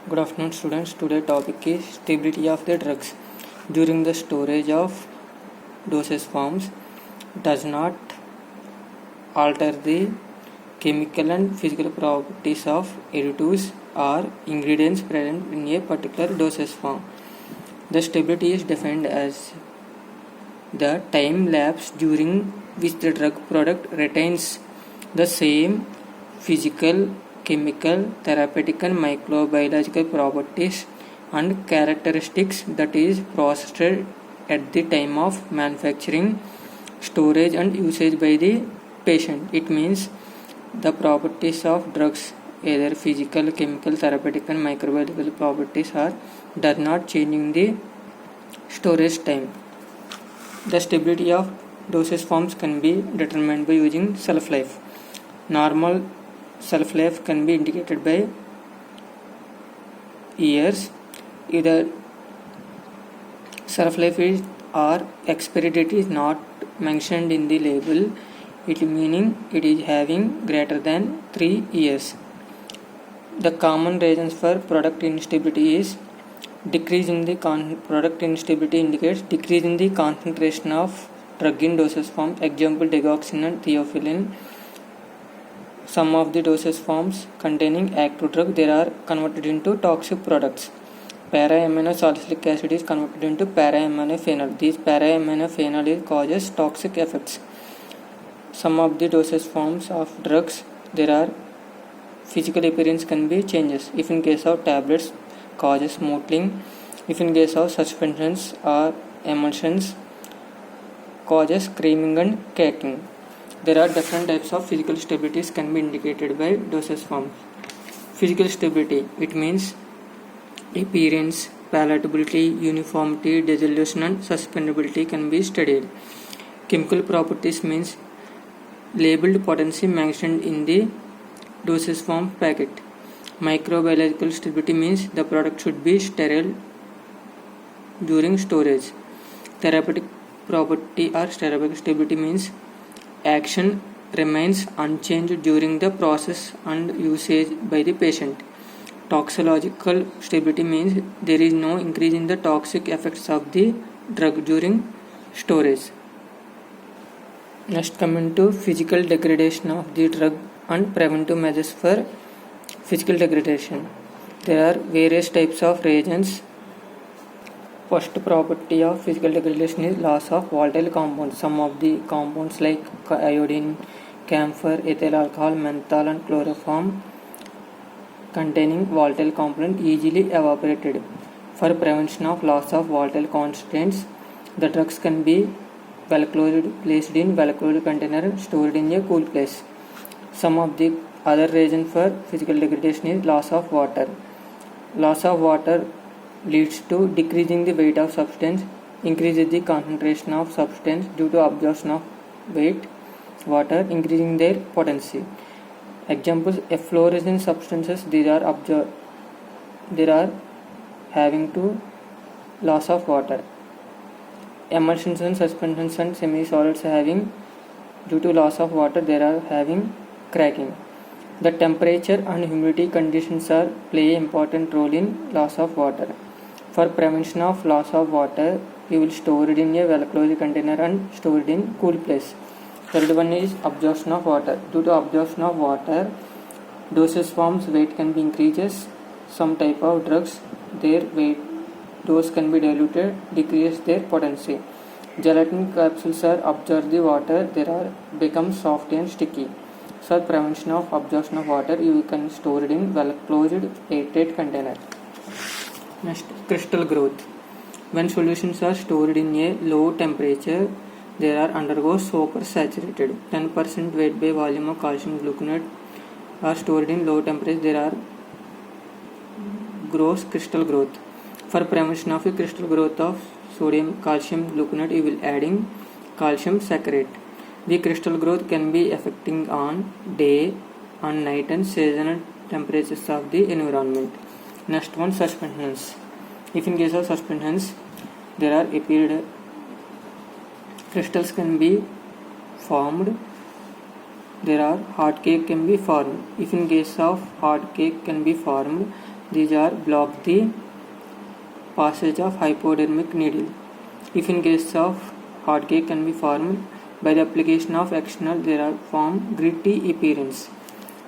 Good afternoon, students. Today's topic is stability of the drugs. During the storage of dosage forms does not alter the chemical and physical properties of additives or ingredients present in a particular dosage form. The stability is defined as the time lapse during which the drug product retains the same physical, chemical, therapeutic and microbiological properties and characteristics that is processed at the time of manufacturing, storage and usage by the patient. It means the properties of drugs, either physical, chemical, therapeutic and microbiological properties does not change in the storage time. The stability of dosage forms can be determined by using shelf life. Normal shelf life can be indicated by years. Either shelf life is or expiry date is not mentioned in the label, it meaning it is having greater than 3 years. The common reasons for product instability is decrease in the product instability indicates decrease in the concentration of drug in dosage form. Example, digoxin and theophylline. Some of the dosage forms containing active drug they are converted into toxic products. Para-aminosalicylic acid is converted into para-aminophenol. These para-aminophenol causes toxic effects. Some of the dosage forms of drugs there are physical appearance can be changes. If in case of tablets causes mottling, if in case of suspensions or emulsions causes creaming and caking. There are different types of physical stabilities can be indicated by dosage forms. Physical stability, it means appearance, palatability, uniformity, dissolution and suspendability can be studied. Chemical properties means labeled potency mentioned in the dosage form packet. Microbiological stability means the product should be sterile during storage. Therapeutic property or therapeutic stability means action remains unchanged during the process and usage by the patient. Toxicological stability means there is no increase in the toxic effects of the drug during storage. Next, coming to physical degradation of the drug and preventive measures for physical degradation. There are various types of reagents. First property of physical degradation is loss of volatile compounds. Some of the compounds like iodine, camphor, ethyl alcohol, menthol and chloroform containing volatile component easily evaporated. For prevention of loss of volatile constituents, the drugs can be well closed, placed in well closed container, stored in a cool place. Some of the other reason for physical degradation is loss of water. Loss of water leads to decreasing the weight of substance, increases the concentration of substance due to absorption of weight, water, increasing their potency. Examples, efflorescent substances they are having to loss of water. Emulsions and suspensions and semi-solids having due to loss of water they are having cracking. The temperature and humidity conditions play an important role in loss of water. For prevention of loss of water, you will store it in a well closed container and store it in cool place. Third one is absorption of water. Due to absorption of water, dosage forms weight can be increases. Some type of drugs, their weight dose can be diluted, decrease their potency. Gelatin capsules absorb the water, they are become soft and sticky. For prevention of absorption of water, you can store it in well closed airtight container. Next, crystal growth. When solutions are stored in a low temperature, they are undergo supersaturated. 10% weight by volume of calcium gluconate are stored in low temperature. There are gross crystal growth. For prevention of the crystal growth of sodium calcium gluconate, you will adding calcium saccharate. The crystal growth can be affecting on day, on night and seasonal temperatures of the environment. Next one, suspensions. If in case of suspensions, there are appeared crystals can be formed. There are hard cake can be formed. If in case of hard cake can be formed, These are block the passage of hypodermic needle. If in case of hard cake can be formed by the application of external, there are form gritty appearance.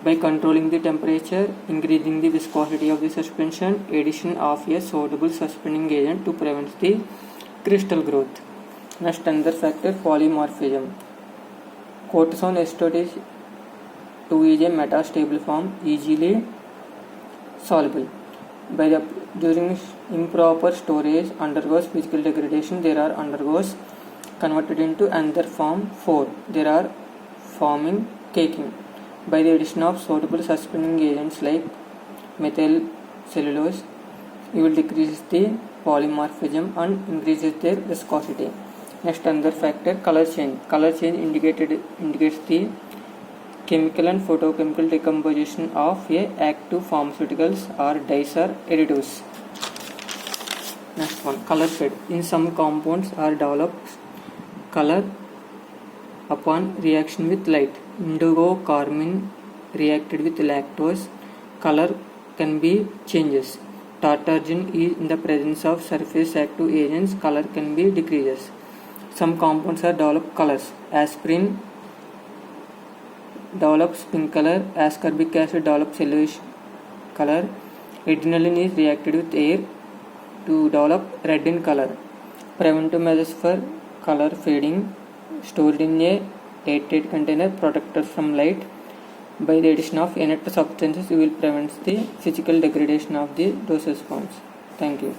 By controlling the temperature, increasing the viscosity of the suspension, addition of a suitable suspending agent to prevent the crystal growth. Next, another factor, polymorphism. Cortisone acetate 2 is a metastable form, easily soluble. During improper storage undergoes physical degradation, there are undergoes converted into another form 4. There are forming caking. By the addition of suitable suspending agents like methyl cellulose, you will decrease the polymorphism and increases their viscosity. Next, another factor, color change. Color change indicates the chemical and photochemical decomposition of a active pharmaceuticals or dyes or additives. Next one, color fade. In some compounds are developed color upon reaction with light. Indigo carmine reacted with lactose, color can be changes. Tartrazine is in the presence of surface active agents, color can be decreases. Some compounds are developed colors. Aspirin develops pink color, ascorbic acid develops yellowish color, adrenaline is reacted with air to develop red in color. Preventive measures for color fading, stored in a airtight container, protected from light. By the addition of inert substances, you will prevent the physical degradation of the dosage forms. Thank you.